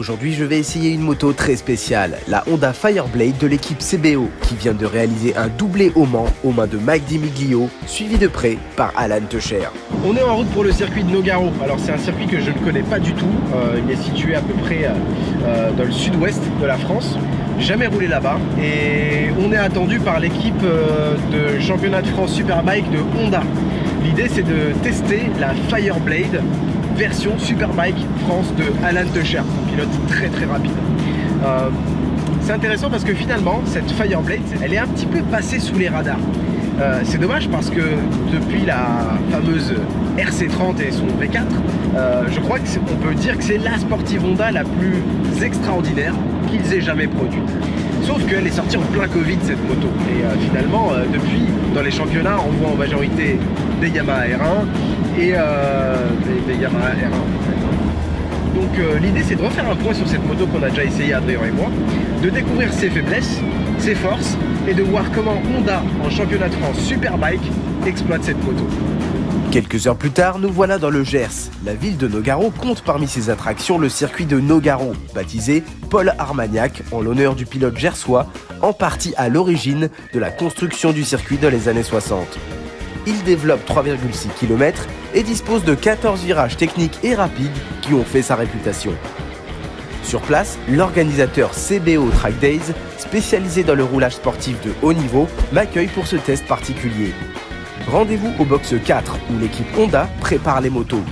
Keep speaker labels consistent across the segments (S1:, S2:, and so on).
S1: Aujourd'hui, je vais essayer une moto très spéciale, la Honda Fireblade de l'équipe CBO, qui vient de réaliser un doublé au Mans aux mains de Mike Dimiglio, suivi de près par Alan Techer. On est en route pour le circuit de Nogaro. Alors c'est un circuit que je ne connais pas du tout. Il est situé à peu près dans le sud-ouest de la France. Jamais roulé là-bas. Et on est attendu par l'équipe de championnat de France Superbike de Honda. L'idée c'est de tester la Fireblade version Superbike France de Alan Techer, un pilote très très rapide. C'est intéressant parce que finalement cette Fireblade elle est un petit peu passée sous les radars. C'est dommage parce que depuis la fameuse RC30 et son V4, je crois qu'on peut dire que c'est la sportive Honda la plus extraordinaire qu'ils aient jamais produite. Sauf qu'elle est sortie en plein Covid cette moto. Et finalement, depuis, dans les championnats, on voit en majorité des Yamaha R1 et des Yamaha R1. Donc l'idée c'est de refaire un point sur cette moto qu'on a déjà essayé Adrien et moi, de découvrir ses faiblesses, ses forces et de voir comment Honda en championnat de France Superbike exploite cette moto. Quelques heures plus tard, nous voilà dans le Gers. La ville de Nogaro compte parmi ses attractions le circuit de Nogaro, baptisé Paul Armagnac en l'honneur du pilote gersois, en partie à l'origine de la construction du circuit dans les années 60. Il développe 3,6 km et dispose de 14 virages techniques et rapides qui ont fait sa réputation. Sur place, l'organisateur CBO Track Days, spécialisé dans le roulage sportif de haut niveau, m'accueille pour ce test particulier. Rendez-vous au box 4 où l'équipe Honda prépare les motos.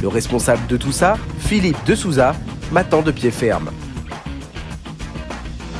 S1: Le responsable de tout ça, Philippe de Souza, m'attend de pied ferme.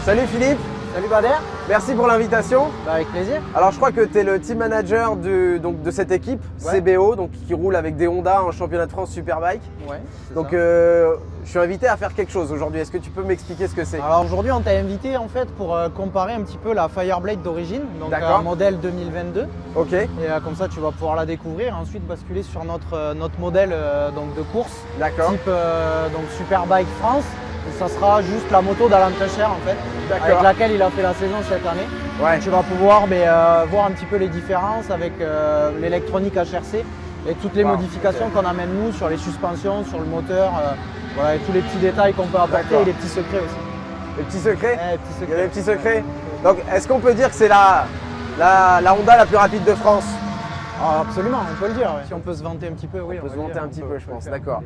S1: Salut Philippe.
S2: Salut Bader.
S1: Merci pour l'invitation.
S2: Avec plaisir.
S1: Alors je crois que tu es le team manager de cette équipe, ouais. CBO, donc, qui roule avec des Honda en championnat de France Superbike.
S2: Ouais,
S1: donc je suis invité à faire quelque chose aujourd'hui. Est-ce que tu peux m'expliquer ce que c'est?
S2: Alors aujourd'hui on t'a invité en fait pour comparer un petit peu la Fireblade d'origine, donc un modèle 2022.
S1: Ok.
S2: Et comme ça tu vas pouvoir la découvrir et ensuite basculer sur notre modèle donc de course.
S1: D'accord.
S2: Type donc Superbike France. Et ça sera juste la moto d'Alan Techer en fait, avec laquelle il a fait la saison cette année.
S1: Ouais.
S2: Donc, tu vas pouvoir voir un petit peu les différences avec l'électronique HRC et toutes les modifications qu'on amène nous sur les suspensions, sur le moteur, voilà, et tous les petits détails qu'on peut apporter et les petits secrets aussi.
S1: Les petits secrets?
S2: Les petits secrets.
S1: Il y a les petits secrets. Donc est-ce qu'on peut dire que c'est la Honda la plus rapide de France?
S2: Ah, absolument, on peut le dire. Ouais. Si on peut se vanter un petit peu, oui.
S1: On peut se vanter un petit peu, je pense, d'accord.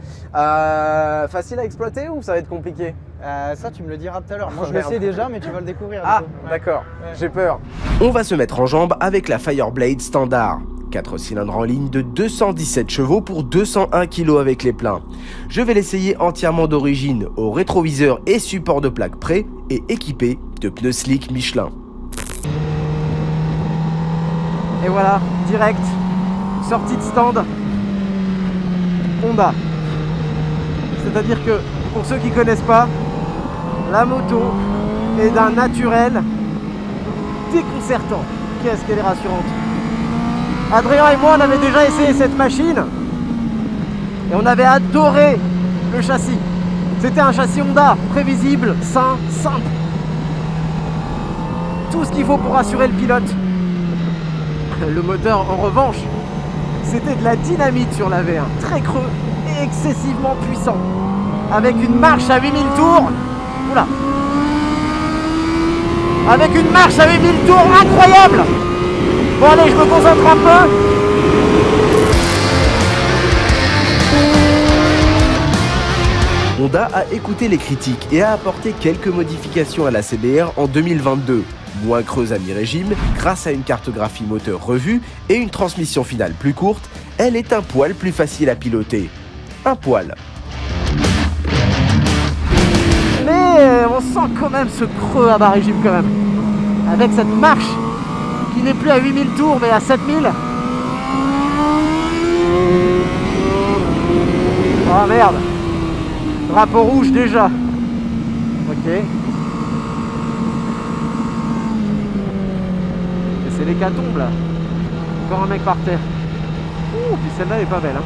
S1: Facile à exploiter ou ça va être compliqué?
S2: Ça, tu me le diras tout à l'heure. Moi, je le sais déjà, mais tu vas le découvrir.
S1: Ah, d'accord, j'ai peur. On va se mettre en jambe avec la Fireblade standard. 4 cylindres en ligne de 217 chevaux pour 201 kg avec les pleins. Je vais l'essayer entièrement d'origine, au rétroviseur et support de plaque prêt et équipé de pneus slick Michelin.
S2: Et voilà, direct, sortie de stand Honda. C'est-à-dire que, pour ceux qui ne connaissent pas, la moto est d'un naturel déconcertant. Qu'est-ce qu'elle est rassurante. Adrien et moi, on avait déjà essayé cette machine et on avait adoré le châssis. C'était un châssis Honda, prévisible, sain, simple. Tout ce qu'il faut pour assurer le pilote. Le moteur, en revanche, c'était de la dynamite sur la V1, très creux et excessivement puissant, avec une marche à 8000 tours. Oula. Avec une marche à 8000 tours incroyable. Bon allez, je me concentre un peu.
S1: Honda a écouté les critiques et a apporté quelques modifications à la CBR en 2022. Moins creuse à mi-régime, grâce à une cartographie moteur revue et une transmission finale plus courte, elle est un poil plus facile à piloter. Un poil.
S2: Mais on sent quand même ce creux à bas régime quand même. Avec cette marche qui n'est plus à 8000 tours mais à 7000. Oh merde. Drapeau rouge déjà. Ok. C'est l'hécatombe là. Encore un mec par terre. Ouh, puis celle-là est pas belle. Hein.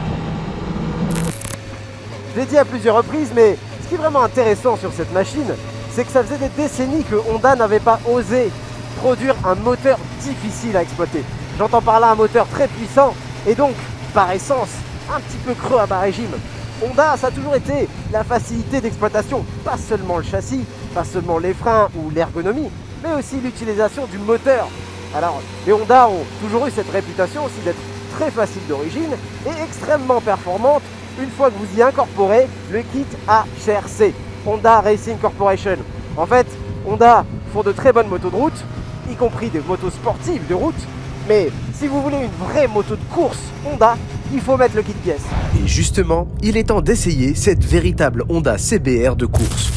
S1: Je l'ai dit à plusieurs reprises, mais ce qui est vraiment intéressant sur cette machine, c'est que ça faisait des décennies que Honda n'avait pas osé produire un moteur difficile à exploiter. J'entends par là un moteur très puissant et donc, par essence, un petit peu creux à bas régime.
S2: Honda, ça a toujours été la facilité d'exploitation, pas seulement le châssis, pas seulement les freins ou l'ergonomie, mais aussi l'utilisation du moteur. Alors, les Honda ont toujours eu cette réputation aussi d'être très facile d'origine et extrêmement performante une fois que vous y incorporez le kit HRC, Honda Racing Corporation. En fait, Honda font de très bonnes motos de route, y compris des motos sportives de route, mais si vous voulez une vraie moto de course Honda, il faut mettre le kit pièce.
S1: Et justement, il est temps d'essayer cette véritable Honda CBR de course.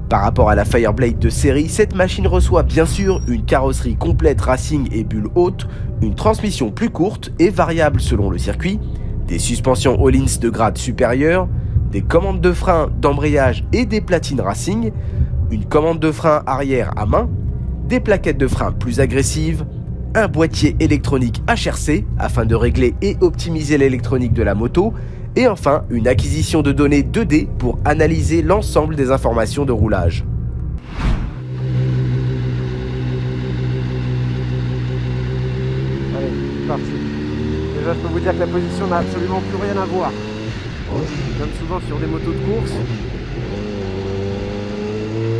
S1: Par rapport à la Fireblade de série, cette machine reçoit bien sûr une carrosserie complète racing et bulle haute, une transmission plus courte et variable selon le circuit, des suspensions Öhlins de grade supérieur, des commandes de frein, d'embrayage et des platines racing, une commande de frein arrière à main, des plaquettes de frein plus agressives, un boîtier électronique HRC afin de régler et optimiser l'électronique de la moto, et enfin une acquisition de données 2D pour analyser l'ensemble des informations de roulage.
S2: Allez, c'est parti. Déjà, je peux vous dire que la position n'a absolument plus rien à voir. Comme souvent sur des motos de course,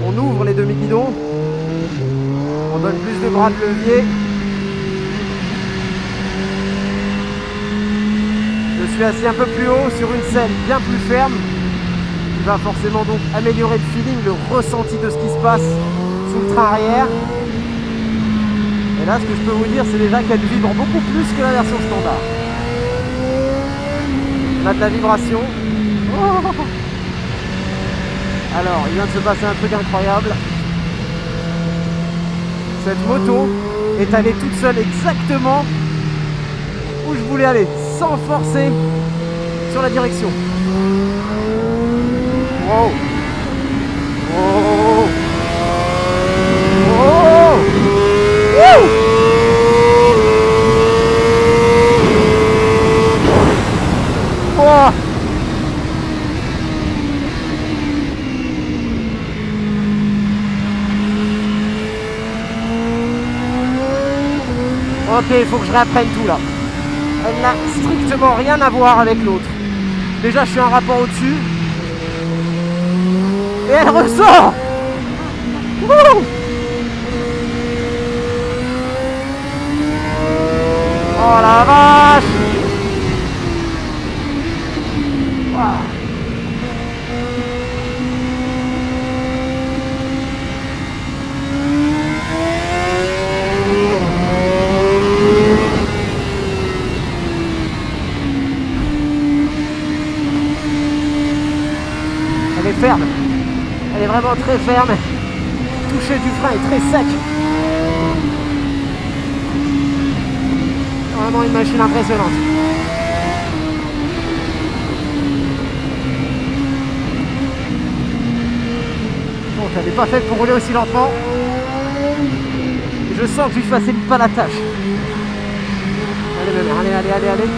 S2: on ouvre les demi-guidons, on donne plus de bras de levier. Je suis assis un peu plus haut sur une selle bien plus ferme, qui va forcément donc améliorer le feeling, le ressenti de ce qui se passe sous le train arrière. Et là, ce que je peux vous dire, c'est déjà qu'elle vibre beaucoup plus que la version standard. On a de la vibration. Oh, alors, il vient de se passer un truc incroyable. Cette moto est allée toute seule exactement où je voulais aller, sans forcer sur la direction. Wow. Oh. Oh. Woo. Oh. Ok, il faut que je réapprenne tout là. Elle n'a strictement rien à voir avec l'autre. Déjà, je suis un rapport au-dessus. Et elle ressort. Wouh. Oh la vache. Wow. Elle est ferme, elle est vraiment très ferme. Le toucher du frein est très sec. Vraiment une machine impressionnante. Bon, elle n'est pas faite pour rouler aussi lentement. Et je sens que je lui facilite pas la tâche. Allez, allez, allez, allez, allez.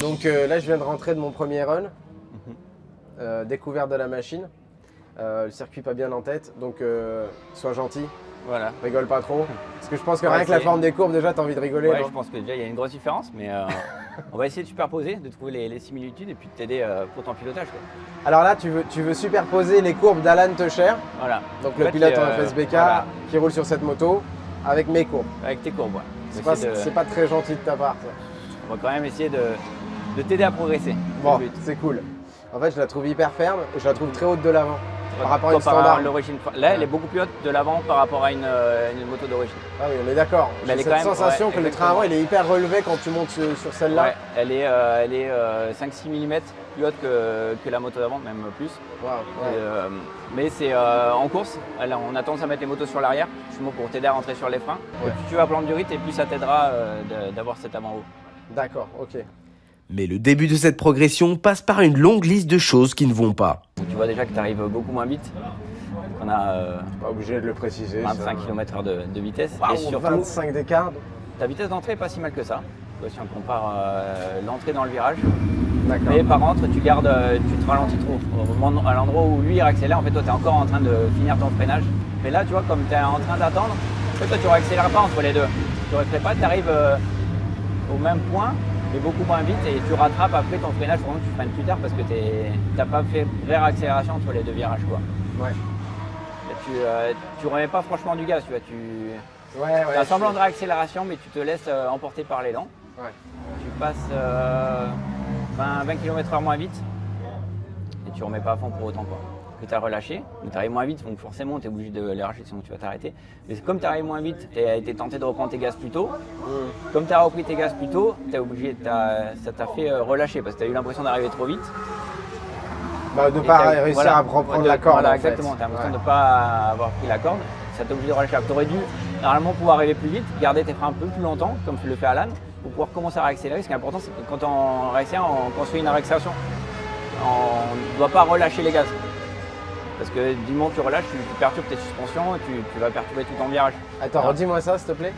S2: Donc là, je viens de rentrer de mon premier run, découverte de la machine, le circuit pas bien en tête, donc sois gentil,
S3: voilà.
S2: Rigole pas trop, parce que je pense que rien que la forme des courbes, déjà, t'as envie de rigoler.
S3: Ouais,
S2: non
S3: je pense que déjà il y a une grosse différence, mais on va essayer de superposer, de trouver les similitudes et puis de t'aider pour ton pilotage, quoi.
S2: Alors là, tu veux superposer les courbes d'Alan Techer,
S3: Voilà.
S2: donc
S3: En
S2: le
S3: fait,
S2: pilote en FSBK
S3: voilà.
S2: qui roule sur cette moto, avec mes courbes.
S3: Avec tes courbes, ouais.
S2: C'est pas très gentil de ta part, ça.
S3: On va quand même essayer de t'aider à progresser.
S2: Bon,
S3: Le but.
S2: c'est cool. En fait, je la trouve hyper ferme et je la trouve très haute de l'avant. par rapport à une standard.
S3: L'origine. Là, elle est beaucoup plus haute de l'avant par rapport à une moto d'origine.
S2: Ah oui, on est d'accord. J'ai cette sensation que le train avant, il est hyper relevé quand tu montes sur celle-là.
S3: Ouais, elle est 5-6 mm plus haute que la moto d'avant, même plus.
S2: Wow, ouais.
S3: Mais c'est en course, on a tendance à mettre les motos sur l'arrière, justement pour t'aider à rentrer sur les freins. Et plus tu vas prendre du rythme et plus ça t'aidera d'avoir cet avant-haut.
S2: D'accord, ok.
S1: Mais le début de cette progression passe par une longue liste de choses qui ne vont pas.
S3: Tu vois déjà que tu arrives beaucoup moins vite. On a
S2: pas obligé de le préciser.
S3: 25 km/h de vitesse.
S2: Wow,
S3: et surtout,
S2: 25 d'écart.
S3: Ta vitesse d'entrée n'est pas si mal que ça. Si on compare l'entrée dans le virage.
S2: Mais
S3: par contre, tu te ralentis trop. À l'endroit où lui il accélère, en fait, toi tu es encore en train de finir ton freinage. Mais là, tu vois, comme tu es en train d'attendre, en fait, toi tu n'accélères pas entre les deux. Tu ne refais pas, tu arrives au même point, mais beaucoup moins vite et tu rattrapes après ton freinage. Vraiment, tu freines plus tard parce que tu n'as pas fait vraie accélération entre les deux virages, quoi.
S2: Ouais.
S3: Tu remets pas franchement du gaz, tu vois.
S2: Tu
S3: as un semblant de réaccélération, mais tu te laisses emporter par l'élan.
S2: Ouais.
S3: Tu passes 20 km/h moins vite et tu remets pas à fond pour autant, quoi. Tu as relâché, mais tu arrives moins vite, donc forcément tu es obligé de lâcher, sinon tu vas t'arrêter. Mais comme tu arrives moins vite, tu as été tenté de reprendre tes gaz plus tôt. Comme tu as repris tes gaz plus tôt, ça t'a fait relâcher parce que tu as eu l'impression d'arriver trop vite.
S2: De ne pas réussir à reprendre la corde.
S3: Voilà, exactement, tu as l'impression de ne pas avoir pris la corde. Ça t'a obligé de relâcher. Tu aurais dû normalement pouvoir arriver plus vite, garder tes freins un peu plus longtemps, comme tu le fais Alan, pour pouvoir commencer à réaccélérer. Ce qui est important, c'est que quand on réaccélère, on construit une réaccélération. On ne doit pas relâcher les gaz. Parce que du moment que tu relâches, tu perturbes tes suspensions et tu vas perturber tout ton virage.
S2: Attends, redis-moi ça s'il te plaît.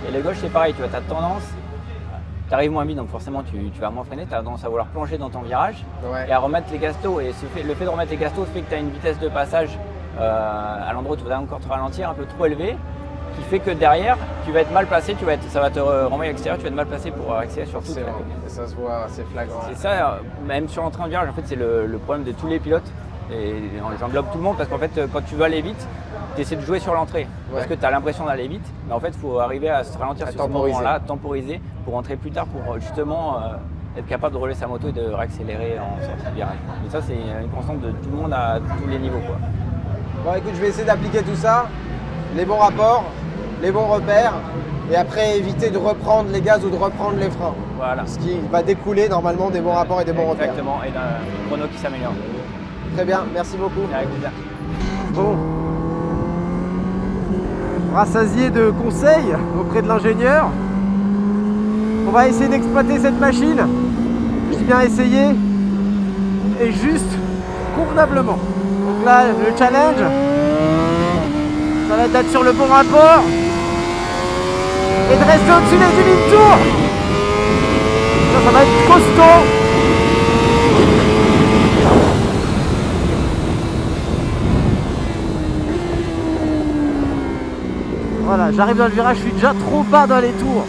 S3: Et les gauches, c'est pareil, tu as tendance, tu arrives moins vite, donc forcément tu vas moins freiner, tu as tendance à vouloir plonger dans ton virage et à remettre les gaz tôt. Et le fait de remettre les gaz tôt fait que tu as une vitesse de passage à l'endroit où tu vas encore te ralentir un peu trop élevé, qui fait que derrière, tu vas être mal placé, ça va te renvoyer à l'extérieur, tu vas être mal placé pour accélérer sur tout.
S2: Et ça se voit, c'est flagrant.
S3: C'est ça, même sur l'entrée en virage, en fait, c'est le problème de tous les pilotes. Et j'englobe tout le monde parce qu'en fait, quand tu veux aller vite, tu essaies de jouer sur l'entrée. Parce que tu as l'impression d'aller vite, mais en fait, il faut arriver à se ralentir sur ce moment-là, temporiser pour rentrer plus tard, pour justement être capable de rouler sa moto et de réaccélérer en sortie de virage. Et ça, c'est une constante de tout le monde à tous les niveaux, quoi.
S2: Bon, écoute, je vais essayer d'appliquer tout ça, les bons rapports, les bons repères, et après éviter de reprendre les gaz ou de reprendre les freins.
S3: Voilà.
S2: Ce qui va découler normalement des bons rapports et des bons repères.
S3: Exactement, et d'un chrono qui s'améliore.
S2: Très bien, merci beaucoup.
S3: Avec plaisir.
S2: Bon, rassasié de conseils auprès de l'ingénieur, on va essayer d'exploiter cette machine. Je dis bien essayer, et juste convenablement. Donc là, le challenge, ça va être d'être sur le bon rapport et de rester au-dessus des 10 000 tours. Ça va être costaud. Voilà, j'arrive dans le virage, je suis déjà trop bas dans les tours.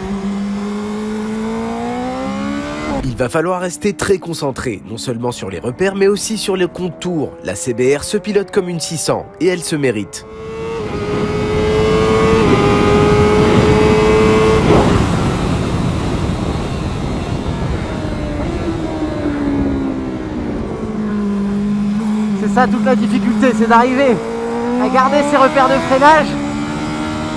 S1: Il va falloir rester très concentré, non seulement sur les repères, mais aussi sur les contours. La CBR se pilote comme une 600, et elle se mérite.
S2: C'est ça toute la difficulté, c'est d'arriver à garder ses repères de freinage,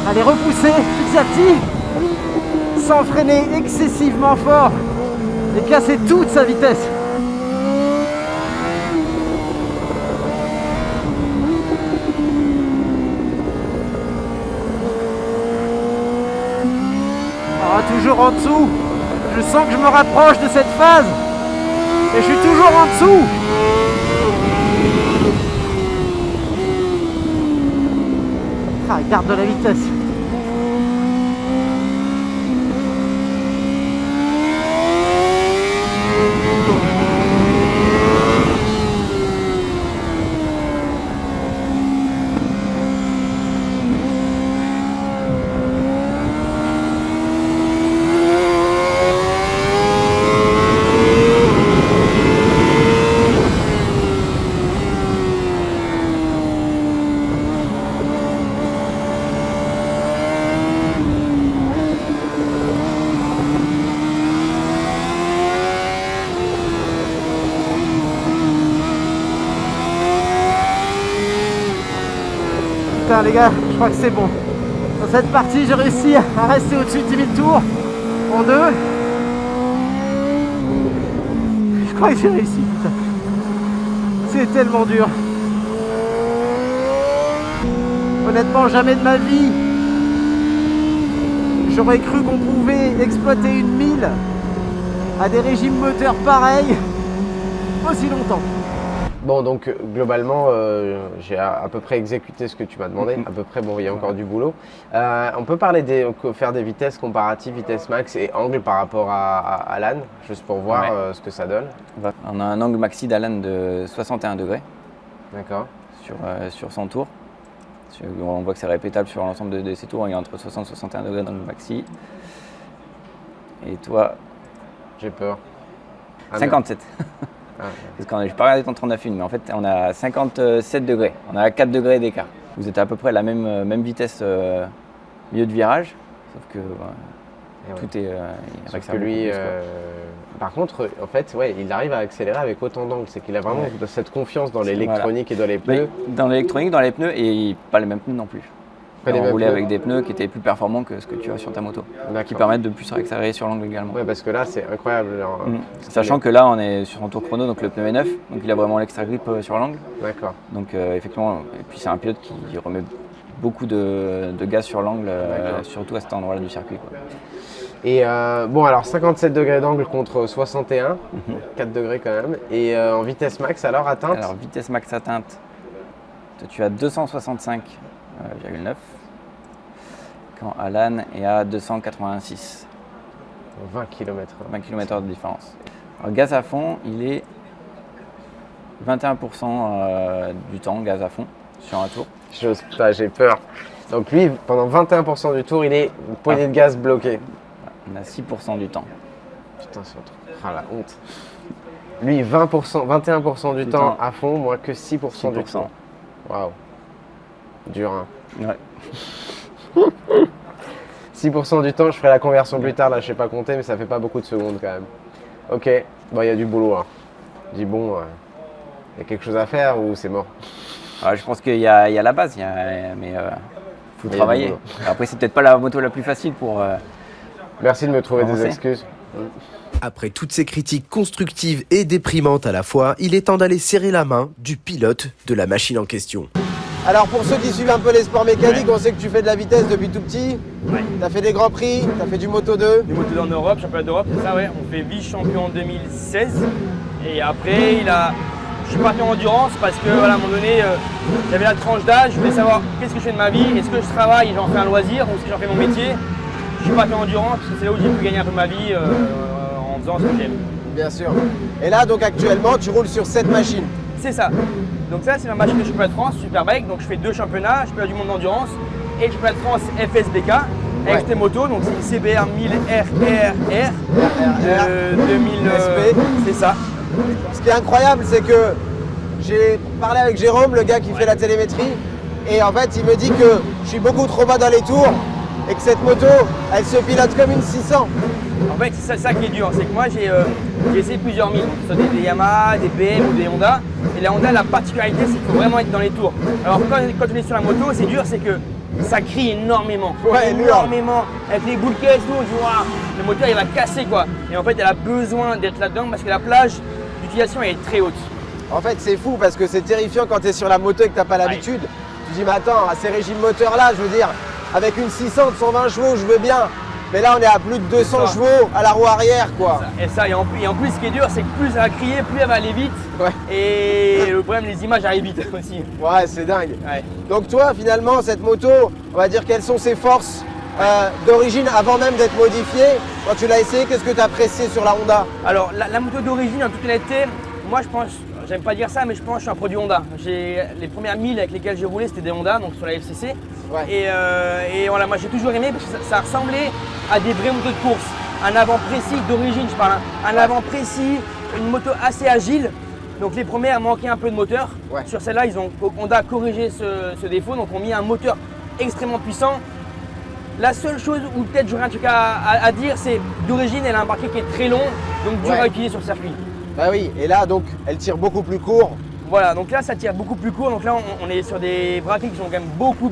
S2: à les repousser petit à petit, sans freiner excessivement fort et casser toute sa vitesse. Alors, toujours en dessous, je sens que je me rapproche de cette phase et je suis toujours en dessous. Ah, garde de la vitesse. Putain les gars, je crois que c'est bon. Dans cette partie, j'ai réussi à rester au-dessus de 10 000 tours en 2. Je crois que j'ai réussi, putain. C'est tellement dur. Honnêtement, jamais de ma vie j'aurais cru qu'on pouvait exploiter une 1000 à des régimes moteurs pareils aussi longtemps.
S1: Bon, donc globalement, j'ai à peu près exécuté ce que tu m'as demandé. À peu près, bon, il y a encore du boulot. On peut parler faire des vitesses comparatives, vitesse max et angle par rapport à Alan, juste pour voir ce que ça donne.
S3: On a un angle maxi d'Alan de 61 degrés.
S1: D'accord.
S3: Sur 100 tours. On voit que c'est répétable sur l'ensemble de ces tours. Il y a entre 60 et 61 degrés d'angle maxi. Et toi,
S1: j'ai peur.
S3: 57. Parce que je n'ai pas regardé ton 39.1, mais en fait, on a 57 degrés. On a 4 degrés d'écart. Vous êtes à peu près à la même vitesse milieu de virage, sauf que tout est
S1: sauf que lui, par contre, en fait, il arrive à accélérer avec autant d'angles. C'est qu'il a vraiment cette confiance dans l'électronique et dans les pneus.
S3: Dans l'électronique, dans les pneus, et pas les mêmes pneus non plus. On roulait avec des pneus qui étaient plus performants que ce que tu as sur ta moto, qui permettent de plus accélérer sur l'angle également.
S1: Ouais, parce que là, c'est incroyable.
S3: Sachant que là, on est sur son tour chrono, donc le pneu est neuf, donc il a vraiment l'extra grip sur l'angle.
S1: D'accord.
S3: Donc effectivement, et puis c'est un pilote qui remet beaucoup de gaz sur l'angle, surtout à cet endroit-là du circuit, quoi.
S1: Et bon, alors 57 degrés d'angle contre 61, 4 degrés quand même. Et en vitesse max, alors atteinte?
S3: Alors vitesse max atteinte, tu as 265,9 quand Alan est à 286.
S1: 20 km.
S3: 20 km de différence. Alors, gaz à fond, il est 21% du temps gaz à fond sur un tour.
S1: J'ai peur. Donc lui, pendant 21% du tour, il est une poignée de gaz bloquée.
S3: On a 6% du temps.
S1: Putain, c'est un truc. Ah la honte. Lui, 21% du temps à fond, moi que 6% du temps. Waouh. Dur, hein.
S3: Ouais.
S1: 6% du temps, je ferai la conversion plus tard, là je sais pas compter, mais ça fait pas beaucoup de secondes quand même. Ok, bon, il y a du boulot. Hein. Je dis bon, il y a quelque chose à faire ou c'est mort?
S3: Je pense qu'il y a la base, mais faut travailler. Après, c'est peut-être pas la moto la plus facile pour.
S1: Merci de me trouver des excuses.
S2: Après toutes ces critiques constructives et déprimantes à la fois, il est temps d'aller serrer la main du pilote de la machine en question. Alors pour ceux qui suivent un peu les sports mécaniques, on sait que tu fais de la vitesse depuis tout petit. Tu as fait des grands prix, tu as fait du Moto 2.
S4: Du Moto 2 en Europe, championnat d'Europe, c'est ça, ouais. On fait vice-champion en 2016. Et après, je suis parti en endurance parce que voilà, à un moment donné, j'avais la tranche d'âge, je voulais savoir qu'est-ce que je fais de ma vie, est-ce que je travaille et j'en fais un loisir ou est-ce que j'en fais mon métier. Je suis parti en endurance parce que c'est là où j'ai pu gagner un peu ma vie en faisant ce que j'aime.
S2: Bien sûr. Et là, donc actuellement, tu roules sur cette machine.
S4: C'est ça. Donc ça, c'est ma machine de championnat de France, Superbike. Donc je fais 2 championnats, championnat du monde d'endurance et le championnat de France FSBK avec tes motos. Donc c'est une CBR 1000 RRR 2000
S2: SP.
S4: C'est ça.
S2: Ce qui est incroyable, c'est que j'ai parlé avec Jérôme, le gars qui fait la télémétrie, et en fait, il me dit que je suis beaucoup trop bas dans les tours et que cette moto, elle se pilote comme une 600.
S4: En fait, c'est ça qui est dur, c'est que moi j'ai essayé plusieurs milles, que ce soit des Yamaha, des BM ou des Honda. Et la Honda, la particularité, c'est qu'il faut vraiment être dans les tours. Alors quand on est sur la moto, c'est dur, c'est que ça crie énormément.
S2: Ouais,
S4: énormément. Avec les boules caisses, tout, tu vois, le moteur il va casser quoi. Et en fait, elle a besoin d'être là-dedans parce que la plage d'utilisation est très haute.
S2: En fait, c'est fou parce que c'est terrifiant quand tu es sur la moto et que tu n'as pas l'habitude. Tu dis, mais attends, à ces régimes moteurs-là, je veux dire, avec une 600 de 120 chevaux, je veux bien. Mais là, on est à plus de 200 chevaux à la roue arrière, quoi.
S4: Et en plus, ce qui est dur, c'est que plus elle va crier, plus elle va aller vite.
S2: Ouais.
S4: Et le problème, les images arrivent vite aussi.
S2: Ouais, c'est dingue.
S4: Ouais.
S2: Donc toi, finalement, cette moto, on va dire quelles sont ses forces d'origine avant même d'être modifiée. Quand tu l'as essayé, qu'est-ce que tu as apprécié sur la Honda?
S4: Alors, la moto d'origine, en toute honnêteté, moi, je pense, j'aime pas dire ça, mais je pense que je suis un produit Honda. Les premières 1000 avec lesquelles j'ai roulé, c'était des Honda, donc sur la FCC.
S2: Ouais.
S4: Et voilà, moi j'ai toujours aimé parce que ça ressemblait à des vraies motos de course. Un avant précis d'origine, je parle. Un avant précis, une moto assez agile. Donc les premières manquaient un peu de moteur.
S2: Ouais.
S4: Sur celle-là, Honda a corrigé ce défaut, donc on a mis un moteur extrêmement puissant. La seule chose où peut-être j'aurais un truc à dire, c'est d'origine, elle a un parquet qui est très long, donc dur à utiliser sur le circuit.
S2: Bah oui, et là, donc, elle tire beaucoup plus court,
S4: Voilà, donc là ça tire beaucoup plus court. Donc là on est sur des braquets qui sont quand même beaucoup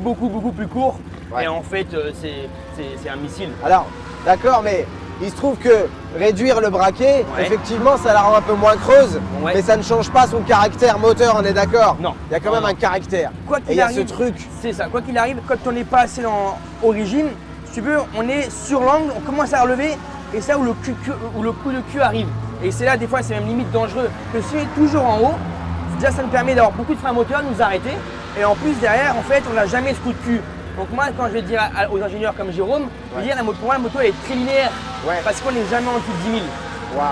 S4: plus courts.
S2: Ouais.
S4: Et en fait c'est un missile.
S2: Alors, d'accord, mais il se trouve que réduire le braquet,
S4: Ouais.
S2: effectivement, ça la rend un peu moins creuse,
S4: Ouais.
S2: mais ça ne change pas son caractère moteur, on est d'accord?
S4: Non.
S2: Il y a quand même
S4: Non.
S2: un caractère.
S4: Quoi
S2: Et il
S4: qu'il
S2: y a ce
S4: arrive,
S2: truc.
S4: c'est ça. Quoi qu'il arrive, quand on n'est pas assez dans origine, si tu veux, on est sur l'angle, on commence à relever, et c'est là où le coup de cul arrive. Et c'est là, des fois, c'est même limite dangereux. Que si on est toujours en haut, déjà, ça nous permet d'avoir beaucoup de frein moteur, de nous arrêter. Et en plus, derrière, en fait, on n'a jamais ce coup de cul. Donc moi, quand je vais dire aux ingénieurs comme Jérôme, je vais dire, pour moi, la moto, elle est très linéaire.
S2: Ouais.
S4: Parce qu'on n'est jamais en dessous de 10 000.
S2: Waouh.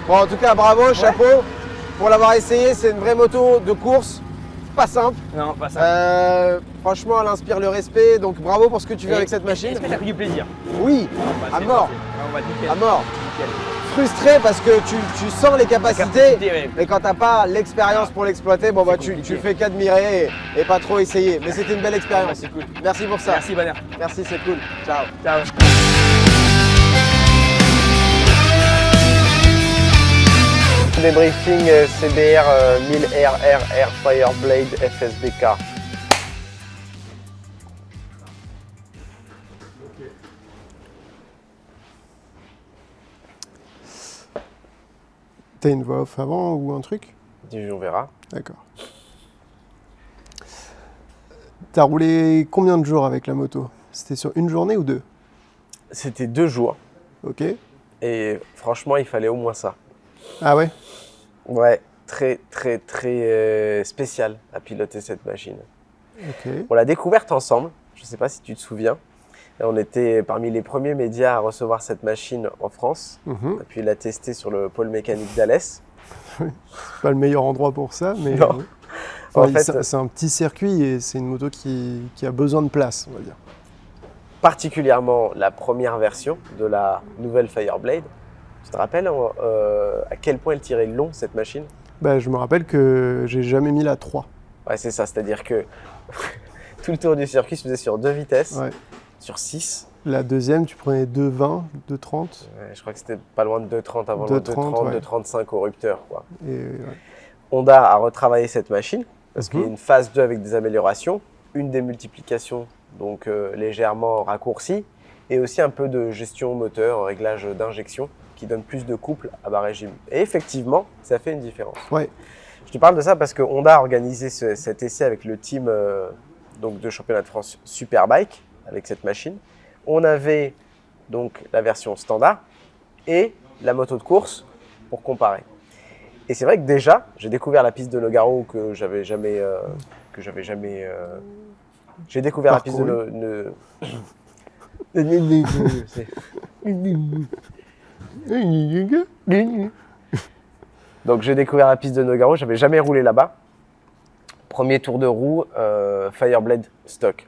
S2: Bon, en tout cas, bravo, chapeau pour l'avoir essayé. C'est une vraie moto de course. Pas simple.
S4: Non, pas ça.
S2: Franchement, elle inspire le respect. Donc, bravo pour ce que tu fais avec cette machine.
S4: Est-ce que tu as pris du plaisir?
S2: Oui,
S4: Bah,
S2: à
S4: c'est
S2: mort.
S4: parfait. On va nickel.
S2: À mort.
S4: Nickel.
S2: Frustré parce que tu sens les capacités,
S4: ouais.
S2: mais quand t'as pas l'expérience pour l'exploiter, bon bah tu
S4: compliqué.
S2: fais qu'admirer et pas trop essayer. Mais c'était une belle expérience.
S4: Bah, c'est cool.
S2: Merci pour ça.
S4: Merci, Banner.
S2: Merci, c'est cool. Ciao.
S4: Ciao.
S2: Débriefing CBR 1000RRR Fireblade FSBK.
S5: T'as une voix off avant ou un truc?
S2: On verra.
S5: D'accord. T'as roulé combien de jours avec la moto? C'était sur une journée ou deux?
S6: C'était 2 jours
S5: Ok.
S6: et franchement, il fallait au moins ça.
S5: Ah ouais?
S6: Ouais, très spécial à piloter cette machine.
S5: Ok.
S6: On l'a découverte ensemble, je ne sais pas si tu te souviens. On était parmi les premiers médias à recevoir cette machine en France.
S5: Mhm.
S6: Et puis la tester sur le pôle mécanique d'Alès.
S5: C'est pas le meilleur endroit pour ça, mais
S6: Non.
S5: Enfin,
S6: En fait,
S5: c'est un petit circuit et c'est une moto qui a besoin de place, on va dire.
S6: particulièrement la première version de la nouvelle Fireblade. Tu te rappelles à quel point elle tirait long cette machine?
S5: Bah, je me rappelle que j'ai jamais mis la 3.
S6: Ouais, c'est ça, c'est-à-dire que tout le tour du circuit se faisait sur 2 vitesses,
S5: Ouais.
S6: sur 6.
S5: La deuxième, tu prenais 2,20, 2,30.
S6: Ouais, je crois que c'était pas loin de 2,30 avant,
S5: 2,30, ouais.
S6: 2,35 au rupteur, quoi.
S5: Et ouais.
S6: Honda a retravaillé cette machine parce qu'il y a
S5: Mhm.
S6: une phase 2 avec des améliorations, une démultiplication donc légèrement raccourcie et aussi un peu de gestion moteur, réglage d'injection qui donne plus de couple à bas régime. Et effectivement, ça fait une différence.
S5: Ouais.
S6: Je te parle de ça parce que Honda a organisé cet essai avec le team donc de championnat de France Superbike avec cette machine. On avait donc la version standard et la moto de course pour comparer. Et c'est vrai que déjà, j'ai découvert la piste de Nogaro que j'avais jamais, j'ai découvert la piste de Donc j'ai découvert la piste de Nogaro, j'avais jamais roulé là-bas. Premier tour de roue, Fireblade stock.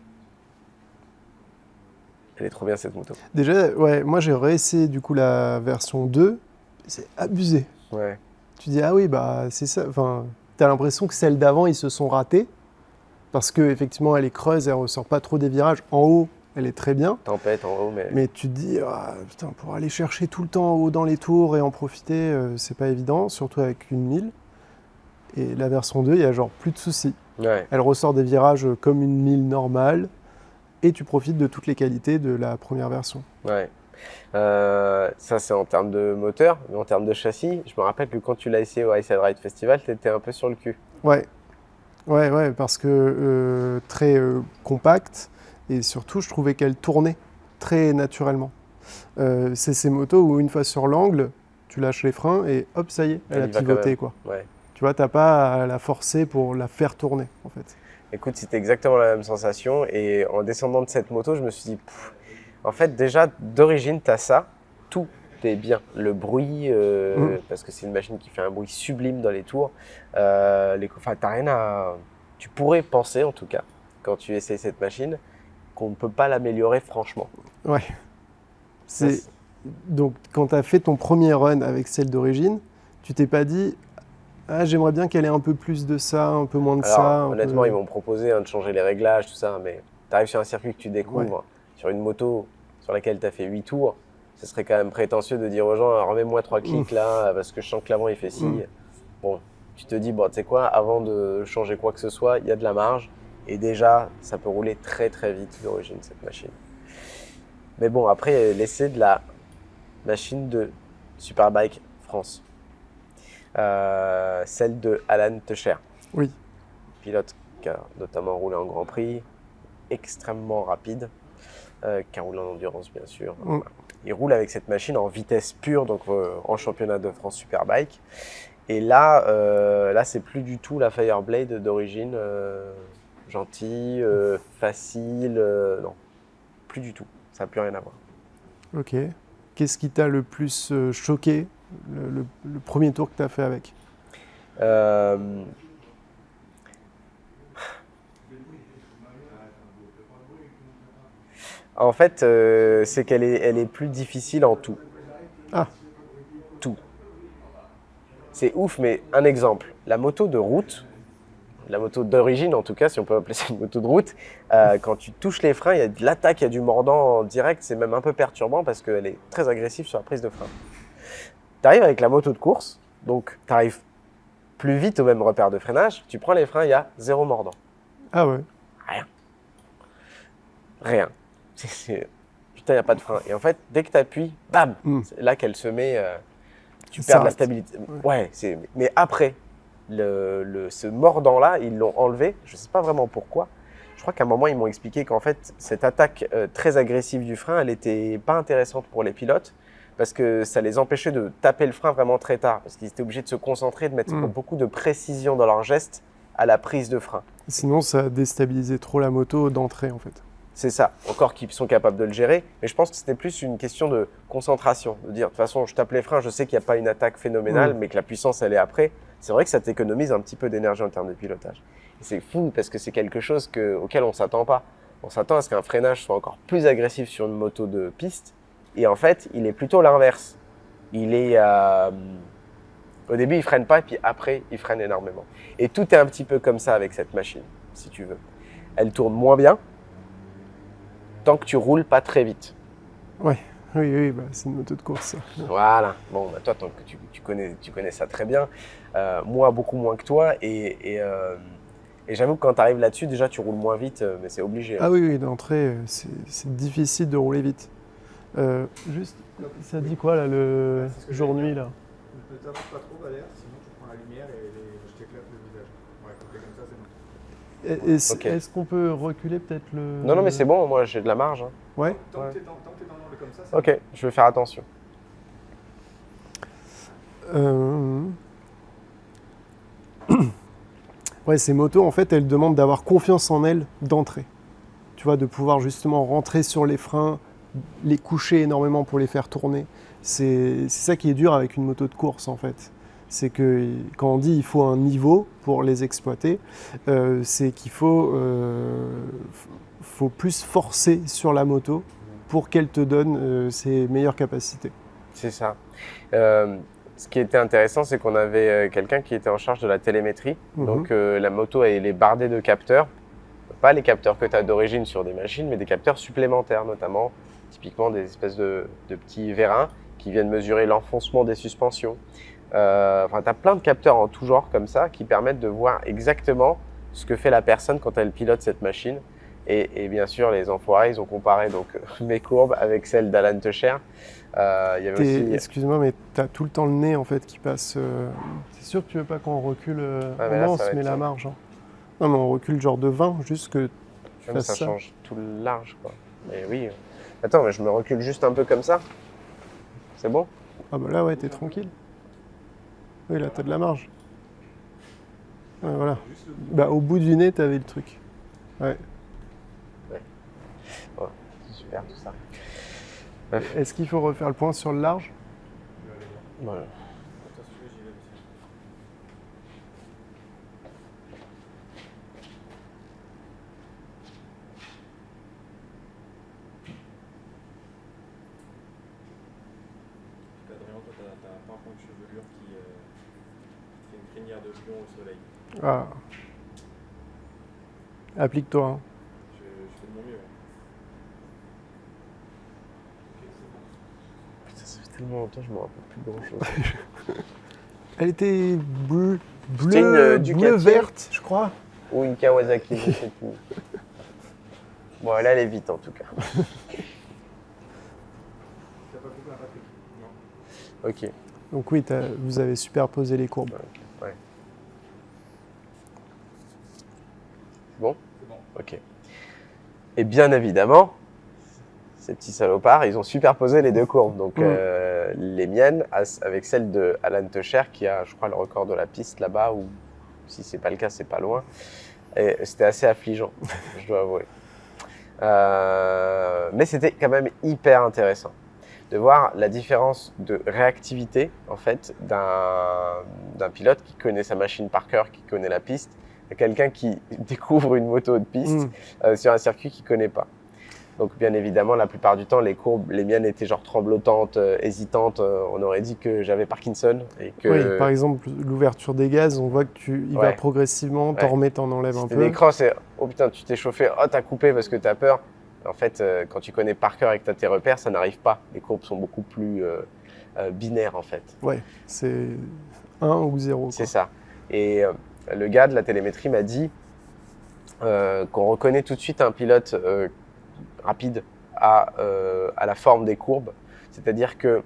S6: Elle est trop bien cette moto.
S5: Déjà, ouais, moi j'ai réessayé du coup la version 2. C'est abusé.
S6: Ouais.
S5: Tu dis, ah oui, bah c'est ça. Enfin, t'as l'impression que celles d'avant, ils se sont ratés. Parce qu'effectivement, elle est creuse, elle ressort pas trop des virages. En haut, elle est très bien.
S6: Tempête en haut, mais
S5: Mais tu te dis, ah, putain, pour aller chercher tout le temps en haut dans les tours et en profiter, c'est pas évident, surtout avec une 1000. Et la version 2, il y a genre plus de soucis.
S6: ouais.
S5: Elle ressort des virages comme une 1000 normale et tu profites de toutes les qualités de la première version.
S6: Ouais. Ça, c'est en termes de moteur, mais en termes de châssis, je me rappelle que quand tu l'as essayé au Ice Ride Festival, tu étais un peu sur le cul.
S5: Ouais, ouais, parce que très compacte et surtout, je trouvais qu'elle tournait très naturellement. C'est ces motos où une fois sur l'angle, tu lâches les freins et hop, ça y est, elle a
S6: y va quand
S5: pivoté,
S6: même.
S5: quoi.
S6: Ouais.
S5: Tu vois, t'as pas à la forcer pour la faire tourner, en fait.
S6: Écoute, c'était exactement la même sensation. Et en descendant de cette moto, je me suis dit, en fait, déjà, d'origine, tu as ça, tout est bien. Le bruit, parce que c'est une machine qui fait un bruit sublime dans les tours. Enfin, t'as rien à... Tu pourrais penser, en tout cas, quand tu essayes cette machine, qu'on ne peut pas l'améliorer franchement.
S5: Ouais. Donc, quand tu as fait ton premier run avec celle d'origine, tu t'es pas dit « Ah, j'aimerais bien qu'elle ait un peu plus de ça, un peu moins de
S6: Alors,
S5: ça. »
S6: honnêtement, ils m'ont proposé de changer les réglages, tout ça, mais tu arrives sur un circuit que tu découvres, sur une moto sur laquelle tu as fait 8 tours, ce serait quand même prétentieux de dire aux gens « Remets-moi 3 clics là, parce que je sens que l'avant il fait ci. Bon, tu te dis, bon, tu sais quoi, avant de changer quoi que ce soit, il y a de la marge. Et déjà, ça peut rouler très très vite d'origine, cette machine. Mais bon, après, il y a l'essai de la machine de Superbike France. Celle de Alan Techer.
S5: Oui.
S6: Pilote qui a notamment roulé en Grand Prix, extrêmement rapide, qui a roulé en endurance bien sûr. Voilà. Il roule avec cette machine en vitesse pure, donc en championnat de France Superbike. Et là, c'est plus du tout la Fireblade d'origine gentille, facile, non, plus du tout. Ça n'a plus rien à voir.
S5: Ok. Qu'est-ce qui t'a le plus choqué, le premier tour que tu as fait avec?
S6: En fait, c'est qu'elle est plus difficile en tout.
S5: Ah.
S6: Tout. C'est ouf, mais un exemple. La moto de route, la moto d'origine en tout cas, si on peut appeler ça une moto de route, quand tu touches les freins, il y a de l'attaque, il y a du mordant en direct, c'est même un peu perturbant parce qu'elle est très agressive sur la prise de frein. Tu arrives avec la moto de course, donc tu arrives plus vite au même repère de freinage, tu prends les freins, il y a 0 mordant.
S5: Ah ouais.
S6: Rien. Putain, il n'y a pas de frein. Et en fait, dès que tu appuies, bam, c'est là qu'elle se met, tu perds de la stabilité. Ouais, mais après, ce mordant-là, ils l'ont enlevé, je ne sais pas vraiment pourquoi. Je crois qu'à un moment, ils m'ont expliqué qu'en fait, cette attaque très agressive du frein, elle n'était pas intéressante pour les pilotes parce que ça les empêchait de taper le frein vraiment très tard, parce qu'ils étaient obligés de se concentrer, de mettre beaucoup de précision dans leurs gestes à la prise de frein.
S5: Sinon, ça déstabilisait trop la moto d'entrée, en fait.
S6: C'est ça, encore qu'ils sont capables de le gérer, mais je pense que c'était plus une question de concentration, de dire de toute façon je tape les freins, je sais qu'il n'y a pas une attaque phénoménale, mais que la puissance elle est après. C'est vrai que ça t'économise un petit peu d'énergie en termes de pilotage. Et c'est fou parce que c'est quelque chose auquel on ne s'attend pas. On s'attend à ce qu'un freinage soit encore plus agressif sur une moto de piste, et en fait il est plutôt l'inverse. Il est au début il freine pas, et puis après il freine énormément. Et tout est un petit peu comme ça avec cette machine, si tu veux. Elle tourne moins bien, tant que tu roules pas très vite.
S5: Ouais, oui, bah, c'est une moto de course. Ça.
S6: Voilà. Bon, bah, toi, tant que tu connais ça très bien. Moi, beaucoup moins que toi. Et j'avoue que quand tu arrives là-dessus, déjà, tu roules moins vite, mais c'est obligé.
S5: Ah oui, d'entrée, c'est difficile de rouler vite. Juste, ça dit quoi, là, le jour-nuit, là?
S7: Ne tape pas trop, Valère, sinon tu prends la lumière et je t'éclate le visage. Ouais, quand t'es comme ça, c'est bon.
S5: Est-ce qu'on peut reculer peut-être le...
S6: Non, mais c'est bon, moi j'ai de la marge. Hein.
S5: Ouais.
S7: Tant que t'es dans l'angle comme ça, c'est
S6: Ok, je vais faire attention.
S5: Ouais, ces motos, en fait, elles demandent d'avoir confiance en elles d'entrée. Tu vois, de pouvoir justement rentrer sur les freins, les coucher énormément pour les faire tourner. C'est ça qui est dur avec une moto de course, en fait. C'est que quand on dit il faut un niveau pour les exploiter, c'est qu'il faut plus forcer sur la moto pour qu'elle te donne ses meilleures capacités.
S6: C'est ça. Ce qui était intéressant, c'est qu'on avait quelqu'un qui était en charge de la télémétrie. Donc la moto, elle est bardée de capteurs. Pas les capteurs que tu as d'origine sur des machines, mais des capteurs supplémentaires, notamment typiquement des espèces de petits vérins qui viennent mesurer l'enfoncement des suspensions. Enfin, tu as plein de capteurs en tout genre comme ça qui permettent de voir exactement ce que fait la personne quand elle pilote cette machine. Et bien sûr, les enfoirés, ils ont comparé donc, mes courbes avec celles d'Alan Techer.
S5: Excuse-moi, mais tu as tout le temps le nez en fait qui passe. C'est sûr que tu veux pas qu'on recule on se met la marge. Hein. Non, mais on recule genre de 20, juste que tu fasses
S6: ça. Ça change tout le large, quoi. Mais oui. Attends, mais je me recule juste un peu comme ça. C'est bon?
S5: Ah bah là, ouais, t'es tranquille. Oui, là, t'as de la marge. Ouais, voilà. Bah, au bout du nez, t'avais le truc. Ouais.
S6: Ouais, c'est super tout ça.
S5: Bref. Est-ce qu'il faut refaire le point sur le large?
S6: Voilà.
S7: T'as un point de chevelure qui fait une crinière de lion au soleil.
S5: Ah. Applique-toi. Hein.
S7: Je fais de mon mieux.
S6: Putain, ça fait tellement longtemps que je me rappelle plus de grand chose.
S5: Elle était
S6: C'était une Ducati.
S5: bleu verte, je crois.
S6: Ou une Kawasaki, je sais plus. Bon, elle est vite en tout cas.
S7: T'as pas coupé un Patrick? Non.
S6: Ok.
S5: Donc oui, vous avez superposé les courbes.
S6: Ouais. Bon.
S7: C'est bon.
S6: Ok. Et bien évidemment, ces petits salopards, ils ont superposé les deux courbes. Donc les miennes avec celle de Alan Techer qui a, je crois, le record de la piste là-bas, ou si c'est pas le cas, c'est pas loin. Et c'était assez affligeant, je dois avouer. Mais c'était quand même hyper intéressant de voir la différence de réactivité en fait d'un pilote qui connaît sa machine par cœur, qui connaît la piste, et quelqu'un qui découvre une moto de piste sur un circuit qu'il connaît pas. Donc bien évidemment, la plupart du temps, les courbes, les miennes étaient genre tremblotantes, hésitantes. On aurait dit que j'avais Parkinson. Et que...
S5: Oui, par exemple, l'ouverture des gaz, on voit que il va progressivement, t'en remets, t'en enlèves un peu.
S6: L'écran, c'est « Oh putain, tu t'es chauffé, oh t'as coupé parce que t'as peur ». En fait, quand tu connais par cœur et que t'as tes repères, ça n'arrive pas. Les courbes sont beaucoup plus binaires en fait.
S5: Ouais, c'est 1 ou 0.
S6: C'est ça. Et le gars de la télémétrie m'a dit qu'on reconnaît tout de suite un pilote rapide à la forme des courbes. C'est-à-dire que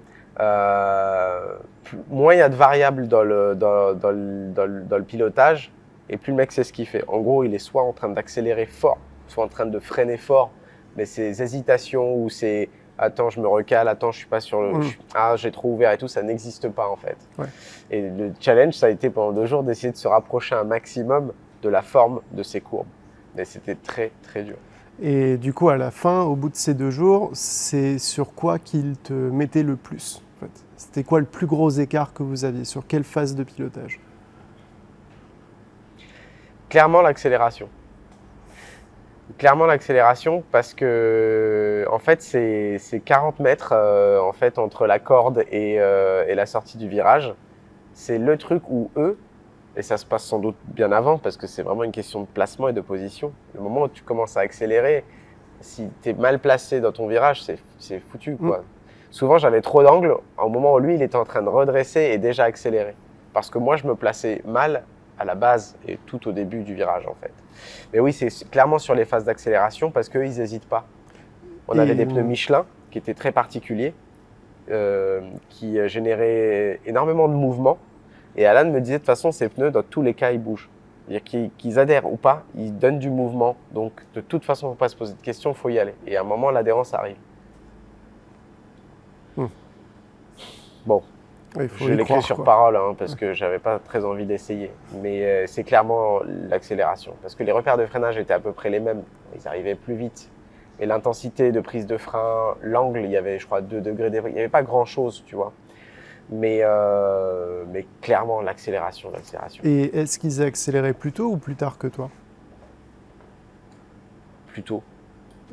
S6: moins il y a de variables dans le pilotage, et plus le mec sait ce qu'il fait. En gros, il est soit en train d'accélérer fort, soit en train de freiner fort, mais ces hésitations ou ces « attends, je me recale, attends, je suis pas sur le… Ah, j'ai trop ouvert et tout », ça n'existe pas en fait.
S5: Ouais.
S6: Et le challenge, ça a été pendant 2 jours d'essayer de se rapprocher un maximum de la forme de ces courbes. Mais c'était très, très dur.
S5: Et du coup, à la fin, au bout de ces 2 jours, c'est sur quoi qu'il te mettait le plus en fait? C'était quoi le plus gros écart que vous aviez? Sur quelle phase de pilotage?
S6: Clairement, l'accélération. Clairement, l'accélération parce que, en fait, c'est 40 mètres en fait, entre la corde et la sortie du virage. C'est le truc où eux, et ça se passe sans doute bien avant parce que c'est vraiment une question de placement et de position. Le moment où tu commences à accélérer, si tu es mal placé dans ton virage, c'est foutu, quoi. Souvent, j'avais trop d'angles au moment où lui, il était en train de redresser et déjà accélérer. Parce que moi, je me plaçais mal à la base et tout au début du virage, en fait. Mais oui, c'est clairement sur les phases d'accélération parce qu'eux, ils n'hésitent pas. On avait des pneus Michelin qui étaient très particuliers, qui généraient énormément de mouvement. Et Alan me disait, de toute façon, ces pneus, dans tous les cas, ils bougent. C'est-à-dire qu'ils adhèrent ou pas, ils donnent du mouvement. Donc, de toute façon, il ne faut pas se poser de questions, il faut y aller. Et à un moment, l'adhérence arrive. Bon, je l'ai écrit sur parole hein, parce que j'avais pas très envie d'essayer. Mais c'est clairement l'accélération. Parce que les repères de freinage étaient à peu près les mêmes. Ils arrivaient plus vite. Et l'intensité de prise de frein, l'angle, il y avait, je crois, 2 degrés d'évolution. Il n'y avait pas grand-chose, tu vois. Mais clairement, l'accélération.
S5: Et est-ce qu'ils accéléraient plus tôt ou plus tard que toi?
S6: Plus tôt.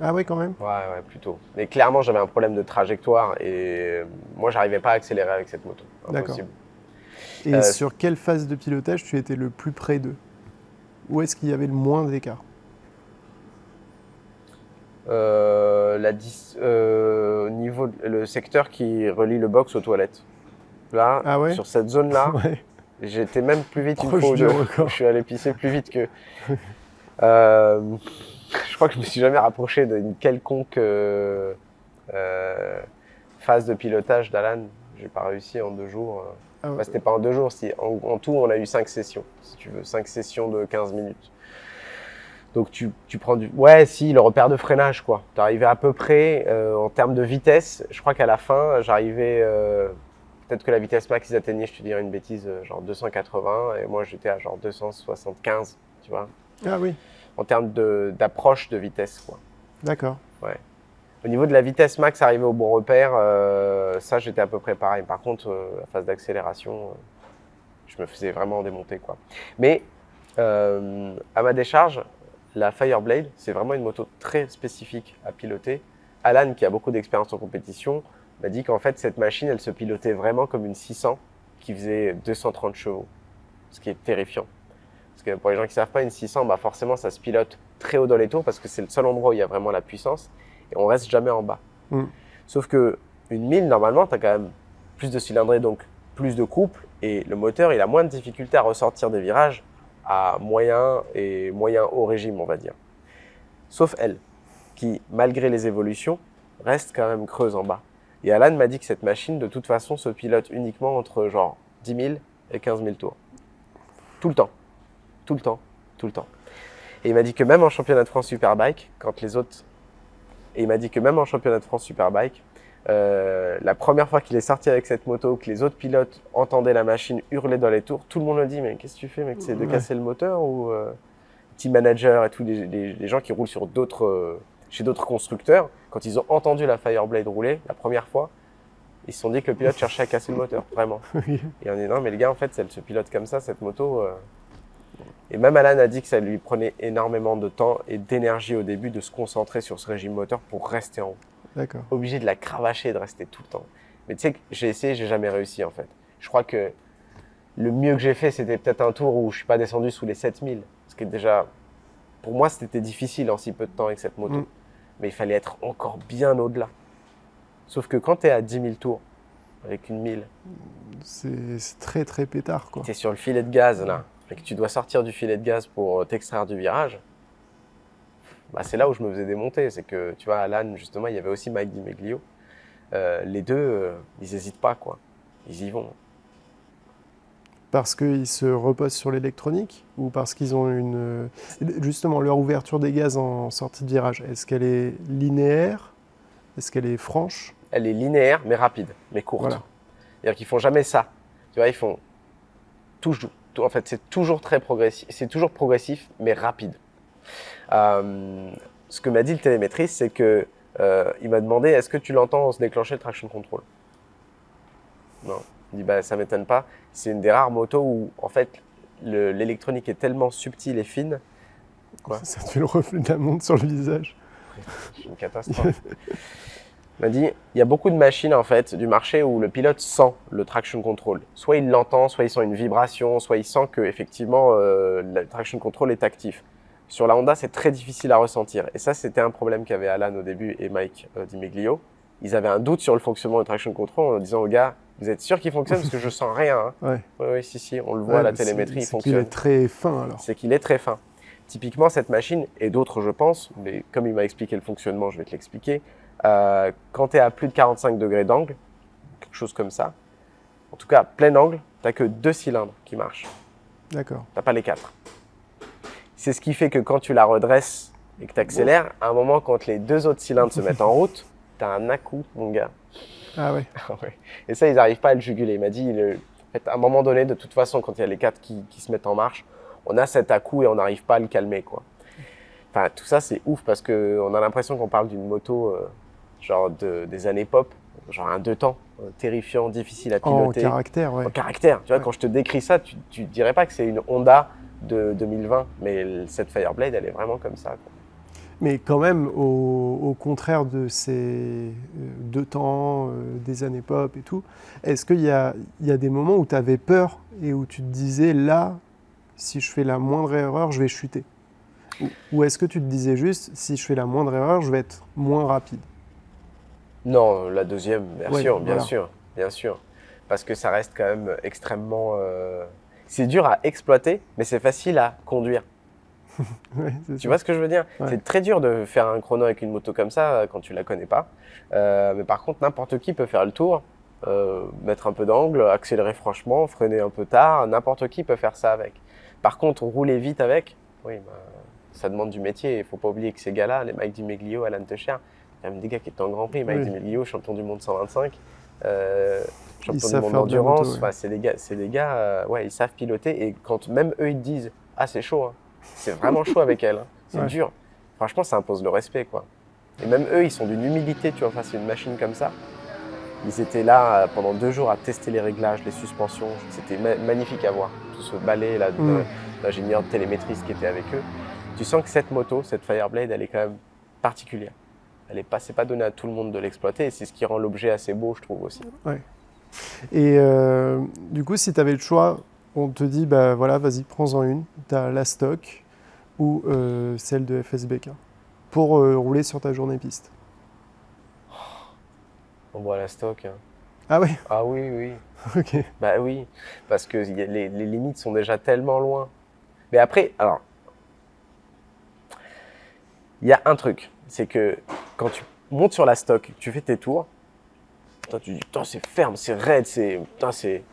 S5: Ah ouais, quand même.
S6: Ouais, plus tôt. Mais clairement, j'avais un problème de trajectoire et moi, j'arrivais pas à accélérer avec cette moto. Impossible.
S5: Et sur quelle phase de pilotage tu étais le plus près d'eux? Où est-ce qu'il y avait le moins d'écart?
S6: Au niveau le secteur qui relie le box aux toilettes. Là, sur cette zone-là, j'étais même plus vite une fois. Je suis allé pisser plus vite que… je crois que je me suis jamais rapproché d'une quelconque phase de pilotage d'Alan. J'ai pas réussi en 2 jours. C'était pas en 2 jours. En tout, on a eu 5 sessions, si tu veux. 5 sessions de 15 minutes. Donc tu prends du… Ouais, si, le repère de freinage, quoi. Tu arrivais à peu près, en termes de vitesse, je crois qu'à la fin, j'arrivais… peut-être que la vitesse max, ils atteignaient, je te dirais une bêtise, genre 280, et moi, j'étais à genre 275, tu vois.
S5: Ah oui.
S6: En termes d'approche de vitesse, quoi.
S5: D'accord.
S6: Ouais. Au niveau de la vitesse max, arriver au bon repère, ça, j'étais à peu près pareil. Par contre, la phase d'accélération, je me faisais vraiment démonter, quoi. Mais à ma décharge, la Fireblade, c'est vraiment une moto très spécifique à piloter. Alan, qui a beaucoup d'expérience en compétition, m'a dit qu'en fait, cette machine, elle se pilotait vraiment comme une 600 qui faisait 230 chevaux, ce qui est terrifiant. Parce que pour les gens qui ne savent pas, une 600, bah forcément, ça se pilote très haut dans les tours parce que c'est le seul endroit où il y a vraiment la puissance et on reste jamais en bas. Sauf qu'une 1000, normalement, tu as quand même plus de cylindrée, donc plus de couple Et le moteur, il a moins de difficulté à ressortir des virages à moyen et moyen haut régime, on va dire. Sauf elle, qui, malgré les évolutions, reste quand même creuse en bas. Et Alan m'a dit que cette machine, de toute façon, se pilote uniquement entre genre 10 000 et 15 000 tours. Tout le temps. Tout le temps. Tout le temps. Et il m'a dit que même en championnat de France Superbike, quand les autres... Et il m'a dit que même en championnat de France Superbike, la première fois qu'il est sorti avec cette moto, que les autres pilotes entendaient la machine hurler dans les tours, tout le monde me dit « Mais qu'est-ce que tu fais, mec? C'est de casser le moteur ?» ou team manager et tous les gens qui roulent sur chez d'autres constructeurs, quand ils ont entendu la Fireblade rouler la première fois, ils se sont dit que le pilote cherchait à casser le moteur, vraiment. Et on dit « Non, mais les gars, en fait, elle se pilote comme ça, cette moto. » Et même Alan a dit que ça lui prenait énormément de temps et d'énergie au début de se concentrer sur ce régime moteur pour rester en haut.
S5: D'accord.
S6: Obligé de la cravacher et de rester tout le temps. Mais tu sais que j'ai essayé, j'ai jamais réussi en fait. Je crois que le mieux que j'ai fait, c'était peut-être un tour où je suis pas descendu sous les 7000. Ce qui est déjà, pour moi, c'était difficile en si peu de temps avec cette moto. Mais il fallait être encore bien au-delà. Sauf que quand tu es à 10 000 tours, avec une 1000,
S5: c'est très très pétard quoi.
S6: tu es sur le filet de gaz là, et que tu dois sortir du filet de gaz pour t'extraire du virage, bah, c'est là où je me faisais démonter. C'est que, tu vois, Alan, justement, il y avait aussi Mike DiMeglio. Les deux, ils n'hésitent pas, quoi. Ils y vont.
S5: Parce qu'ils se reposent sur l'électronique ou parce qu'ils ont justement, leur ouverture des gaz en sortie de virage, est-ce qu'elle est linéaire? Est-ce qu'elle est franche?
S6: Elle est linéaire, mais rapide, mais courte.
S5: Voilà.
S6: C'est-à-dire qu'ils font jamais ça. Tu vois, ils font toujours. En fait, c'est toujours très progressif. C'est toujours progressif, mais rapide. Ce que m'a dit le télémétriste, c'est que il m'a demandé est-ce que tu l'entends se déclencher le traction control? Non. Il dit bah ça m'étonne pas. C'est une des rares motos où en fait l'électronique est tellement subtile et fine. Quoi?
S5: Ça te fait le reflet de la montre sur le visage.
S6: C'est une catastrophe. Il m'a dit il y a beaucoup de machines en fait du marché où le pilote sent le traction control. Soit il l'entend, soit il sent une vibration, soit il sent que effectivement le traction control est actif. Sur la Honda, c'est très difficile à ressentir. Et ça, c'était un problème qu'avait Alan au début et Mike DiMeglio. Ils avaient un doute sur le fonctionnement du traction control en disant aux gars, vous êtes sûr qu'il fonctionne parce que je sens rien. Hein.
S5: Ouais.
S6: Oui, si, on le voit, la télémétrie, il fonctionne.
S5: Il est très fin alors.
S6: C'est qu'il est très fin. Typiquement, cette machine, et d'autres je pense, mais comme il m'a expliqué le fonctionnement, je vais te l'expliquer. Quand tu es à plus de 45 degrés d'angle, quelque chose comme ça, en tout cas plein angle, tu n'as que 2 cylindres qui marchent.
S5: D'accord.
S6: Tu n'as pas les 4. C'est ce qui fait que quand tu la redresses et que tu accélères, à un moment, quand les 2 autres cylindres se mettent en route, tu as un à-coup, mon gars.
S5: Ah ouais.
S6: Et ça, ils n'arrivent pas à le juguler. Il m'a dit, en fait, à un moment donné, de toute façon, quand il y a les 4 qui se mettent en marche, on a cet à-coup et on n'arrive pas à le calmer, quoi. Enfin, tout ça, c'est ouf parce qu'on a l'impression qu'on parle d'une moto genre des années pop, genre un 2 temps, terrifiant, difficile à piloter.
S5: En caractère, ouais.
S6: En caractère. Tu vois, quand je te décris ça, tu ne dirais pas que c'est une Honda de 2020, mais cette Fireblade, elle est vraiment comme ça, quoi.
S5: Mais quand même, au contraire de ces 2 temps, des années pop et tout, est-ce qu'il y a des moments où tu avais peur et où tu te disais, là, si je fais la moindre erreur, je vais chuter? Ou est-ce que tu te disais juste, si je fais la moindre erreur, je vais être moins rapide?
S6: Non, la deuxième, bien
S5: voilà.
S6: sûr, bien sûr. Parce que ça reste quand même extrêmement... C'est dur à exploiter, mais c'est facile à conduire.
S5: Ouais,
S6: Tu vois ce que je veux dire?
S5: Ouais.
S6: C'est très dur de faire un chrono avec une moto comme ça quand tu la connais pas. Mais par contre, n'importe qui peut faire le tour, mettre un peu d'angle, accélérer franchement, freiner un peu tard. N'importe qui peut faire ça avec. Par contre, rouler vite avec, oui, bah, ça demande du métier. Il faut pas oublier que ces gars-là, les Mike DiMeglio, Alan Techer, il y a même des gars qui étaient en Grand Prix. Mike DiMeglio, champion du monde 125, champion du monde d'endurance. Enfin, c'est des gars, ouais, ils savent piloter. Et quand même eux, ils te disent, ah, c'est chaud, hein. C'est vraiment chaud avec elle, hein. C'est dur. Franchement, ça impose le respect, quoi. Et même eux, ils sont d'une humilité, tu vois, face à une machine comme ça. Ils étaient là pendant 2 jours à tester les réglages, les suspensions. C'était magnifique à voir. Tout ce balai là d'ingénieurs de télémétrie qui était avec eux. Tu sens que cette moto, cette Fireblade, elle est quand même particulière. C'est pas donné à tout le monde de l'exploiter et c'est ce qui rend l'objet assez beau, je trouve aussi.
S5: Ouais. Et du coup, si tu avais le choix, on te dit, bah voilà, vas-y, prends-en une. Tu as la stock ou celle de FSBK pour rouler sur ta journée piste.
S6: On voit la stock. Hein.
S5: Ah ouais.
S6: Ah oui, oui.
S5: Ok.
S6: Bah oui, parce que les limites sont déjà tellement loin. Mais après, alors, il y a un truc, c'est que quand tu montes sur la stock, que tu fais tes tours, toi, tu dis, putain, c'est ferme, c'est raide, c'est...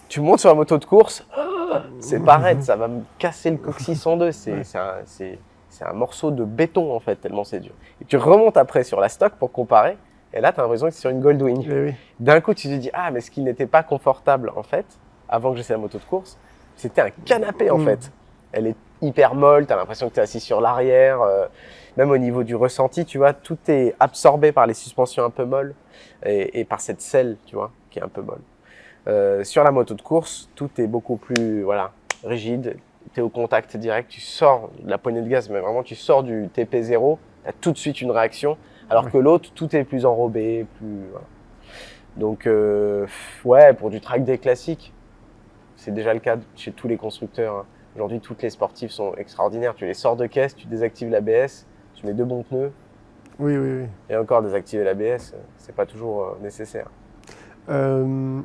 S6: Tu montes sur la moto de course, c'est pas raide, ça va me casser le coccyx en deux. C'est un morceau de béton, en fait, tellement c'est dur. Et tu remontes après sur la stock pour comparer, et là, tu as l'impression que c'est sur une Goldwing.
S5: Eh oui.
S6: D'un coup, tu te dis, ah, mais ce qui n'était pas confortable, en fait, avant que j'essaie la moto de course, c'était un canapé, en fait. Elle est hyper molle, tu as l'impression que tu es assis sur l'arrière. Même au niveau du ressenti, tu vois, tout est absorbé par les suspensions un peu molles et par cette selle, tu vois, qui est un peu molle. Sur la moto de course, tout est beaucoup plus rigide. Tu es au contact direct, tu sors de la poignée de gaz, mais vraiment, tu sors du TP0, tu as tout de suite une réaction. Alors que l'autre, tout est plus enrobé, plus... Voilà. Donc, ouais, pour du track day classique, c'est déjà le cas chez tous les constructeurs. Hein. Aujourd'hui, toutes les sportives sont extraordinaires. Tu les sors de caisse, tu désactives l'ABS, tu mets 2 bons pneus.
S5: Oui, oui, oui.
S6: Et encore, désactiver l'ABS, c'est pas toujours nécessaire.
S7: Attends, Marion,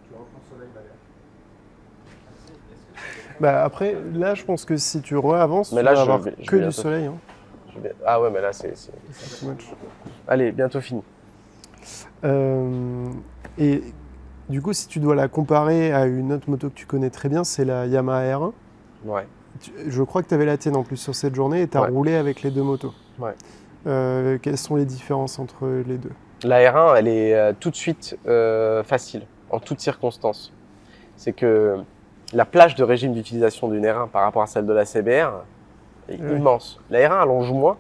S7: tu reprends le soleil derrière.
S5: Bah après, là, je pense que si tu avances,
S6: Mais
S5: tu
S6: là,
S5: vas
S6: je
S5: avoir
S6: vais
S5: que du
S6: bientôt-
S5: soleil. Hein.
S6: Ah ouais, mais là, c'est...
S5: C'est too much.
S6: Allez, bientôt fini.
S5: Et du coup, si tu dois la comparer à une autre moto que tu connais très bien, c'est la Yamaha R1.
S6: Ouais.
S5: Je crois que tu avais la tienne en plus sur cette journée et tu as
S6: Ouais.
S5: roulé avec les deux motos.
S6: Ouais.
S5: Quelles sont les différences entre les deux?
S6: La R1, elle est tout de suite facile, en toutes circonstances. C'est que la plage de régime d'utilisation d'une R1 par rapport à celle de la CBR est
S5: Ouais.
S6: immense. La R1 allonge moins.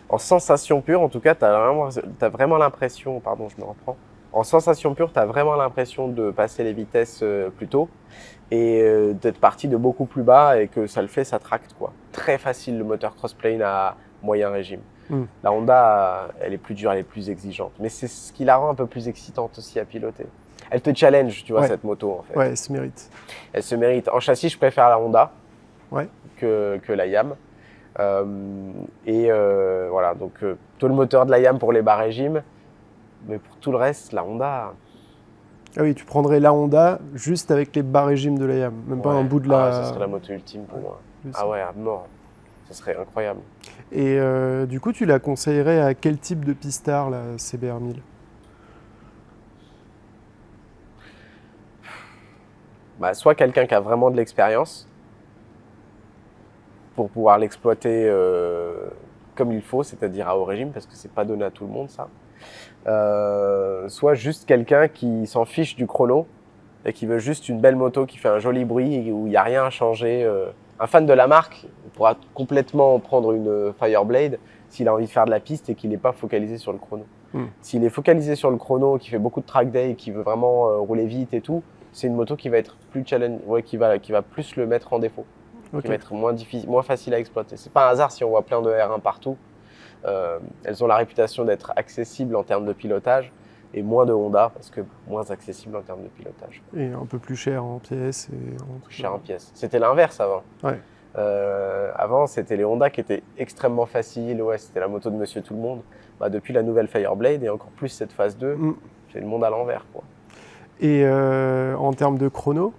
S6: En sensation pure, en tout cas, tu as vraiment l'impression, pardon, je me reprends. En sensation pure, tu as vraiment l'impression de passer les vitesses plus tôt et d'être parti de beaucoup plus bas et que ça le fait, ça tracte, quoi. Très facile le moteur crossplane à moyen régime. La Honda, elle est plus dure, elle est plus exigeante. Mais c'est ce qui la rend un peu plus excitante aussi à piloter. Elle te challenge, tu vois,
S5: Ouais.
S6: cette moto, en fait.
S5: Ouais, elle se mérite.
S6: Elle se mérite. En châssis, je préfère la Honda
S5: Ouais.
S6: que la Yam. Voilà, donc plutôt le moteur de la Yam pour les bas régimes. Mais pour tout le reste, la Honda...
S5: Ah oui, tu prendrais la Honda juste avec les bas régimes de la Yam, même pas
S6: ouais.
S5: un bout de la...
S6: ça serait la moto ultime pour moi.
S5: de ça.
S6: Ah ouais, à mort. Ça serait incroyable.
S5: Et du coup, tu la conseillerais à quel type de pistard, la CBR 1000?
S6: Bah, soit quelqu'un qui a vraiment de l'expérience pour pouvoir l'exploiter comme il faut, c'est-à-dire à haut régime, parce que c'est pas donné à tout le monde ça. Soit juste quelqu'un qui s'en fiche du chrono et qui veut juste une belle moto qui fait un joli bruit et où il n'y a rien à changer. Un fan de la marque pourra complètement prendre une Fireblade s'il a envie de faire de la piste et qu'il n'est pas focalisé sur le chrono. S'il est focalisé sur le chrono, qui fait beaucoup de track day et qui veut vraiment rouler vite et tout, c'est une moto qui va être plus challenge, ouais, qui va plus le mettre en défaut,
S5: Ok.
S6: qui va être moins facile à exploiter. C'est pas un hasard si on voit plein de R1 partout. Elles ont la réputation d'être accessibles en termes de pilotage et moins de Honda parce que moins accessibles en termes de pilotage.
S5: Et un peu plus cher en pièces. Et en tout
S6: Cher en pièces. C'était l'inverse avant.
S5: Ouais.
S6: Avant, c'était les Honda qui étaient extrêmement faciles. Ouais, c'était la moto de Monsieur Tout le Monde. Bah, depuis la nouvelle Fireblade et encore plus cette phase 2, c'est le monde à l'envers, quoi.
S5: Et en termes de chrono,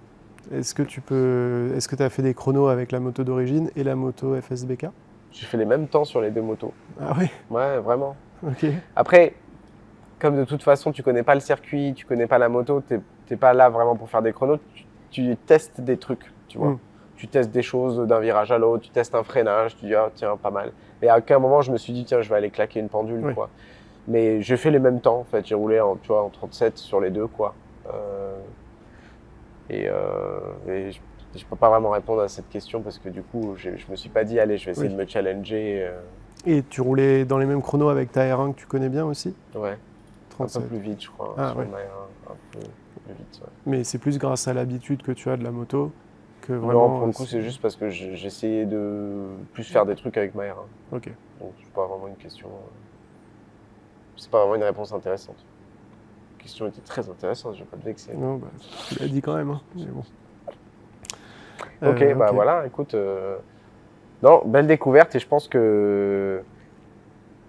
S5: est-ce que tu as fait des chronos avec la moto d'origine et la moto FSBK?
S6: J'ai fait les mêmes temps sur les deux motos.
S5: Ah oui.
S6: Ouais, vraiment.
S5: Ok.
S6: Après, comme de toute façon, tu connais pas le circuit, tu connais pas la moto, t'es pas là vraiment pour faire des chronos, tu testes des trucs, tu vois. Tu testes des choses d'un virage à l'autre, tu testes un freinage, tu dis, ah, tiens, pas mal. Et à aucun moment, je me suis dit, tiens, je vais aller claquer une pendule,
S5: Oui.
S6: quoi. Mais j'ai fait les mêmes temps, en fait. J'ai roulé en 37 sur les deux, quoi. Je peux pas vraiment répondre à cette question parce que du coup, je me suis pas dit, allez, je vais essayer de me challenger.
S5: Et tu roulais dans les mêmes chronos avec ta R1 que tu connais bien aussi?
S6: Ouais,
S5: 37.
S6: un peu plus vite, je crois.
S5: Ah,
S6: sur
S5: ouais.
S6: ma R1, un peu plus vite, ouais.
S5: Mais c'est plus grâce à l'habitude que tu as de la moto que vraiment...
S6: Non, pour le coup, c'est juste parce que j'essayais de plus faire des trucs avec ma R1.
S5: Ok.
S6: Donc, c'est pas vraiment une question. C'est pas vraiment une réponse intéressante. La question était très intéressante, je vais pas te vexer.
S5: Non, bah, tu l'as dit quand même, hein. Mais bon.
S6: Ok, bah voilà, écoute. Non, belle découverte et je pense que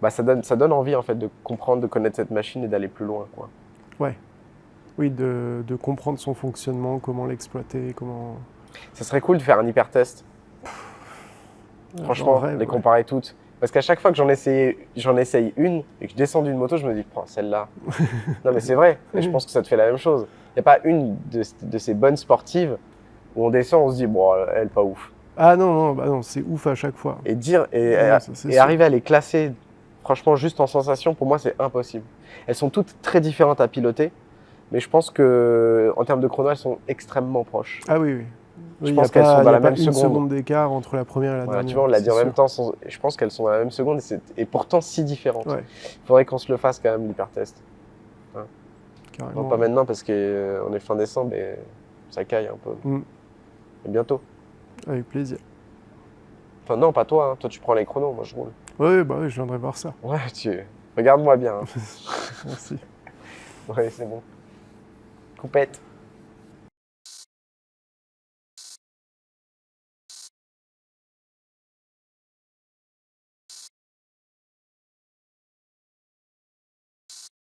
S6: bah, ça donne envie en fait de comprendre, de connaître cette machine et d'aller plus loin, quoi.
S5: Oui, de comprendre son fonctionnement, comment l'exploiter, comment...
S6: Ça serait cool de faire un hyper-test. Franchement,
S5: En vrai,
S6: les
S5: ouais.
S6: comparer toutes. Parce qu'à chaque fois que j'en essaye une et que je descends d'une moto, je me dis, prends celle-là. Non, mais c'est vrai. Et je pense que ça te fait la même chose. Il n'y a pas une de ces bonnes sportives où on descend, on se dit, bon, elle pas ouf.
S5: Ah non, bah non, c'est ouf à chaque fois.
S6: Et
S5: Ouais, ça, c'est sûr.
S6: arriver à les classer, franchement, juste en sensation, pour moi, c'est impossible. Elles sont toutes très différentes à piloter, mais je pense que en termes de chrono, elles sont extrêmement proches.
S5: Ah oui, oui.
S6: Je
S5: Oui,
S6: pense
S5: y a
S6: qu'elles
S5: pas-
S6: sont dans
S5: y a
S6: la
S5: pas
S6: même
S5: une
S6: seconde.
S5: seconde d'écart entre la première et la
S6: Voilà,
S5: dernière.
S6: tu vois, on l'a dit en
S5: c'est
S6: même temps, je pense qu'elles sont dans la même seconde et pourtant si différentes.
S5: Ouais.
S6: Il faudrait qu'on se le fasse quand même, l'hypertest.
S5: Carrément.
S6: Non, pas maintenant parce qu'on est fin décembre et ça caille un peu.
S5: Mm.
S6: Et bientôt.
S5: Avec plaisir.
S6: Enfin non, pas toi, hein. Toi tu prends les chronos, moi je roule.
S5: Ouais, bah oui, je viendrai voir ça.
S6: Ouais, regarde-moi bien. Hein.
S5: Merci.
S6: Ouais, c'est bon. Coupette.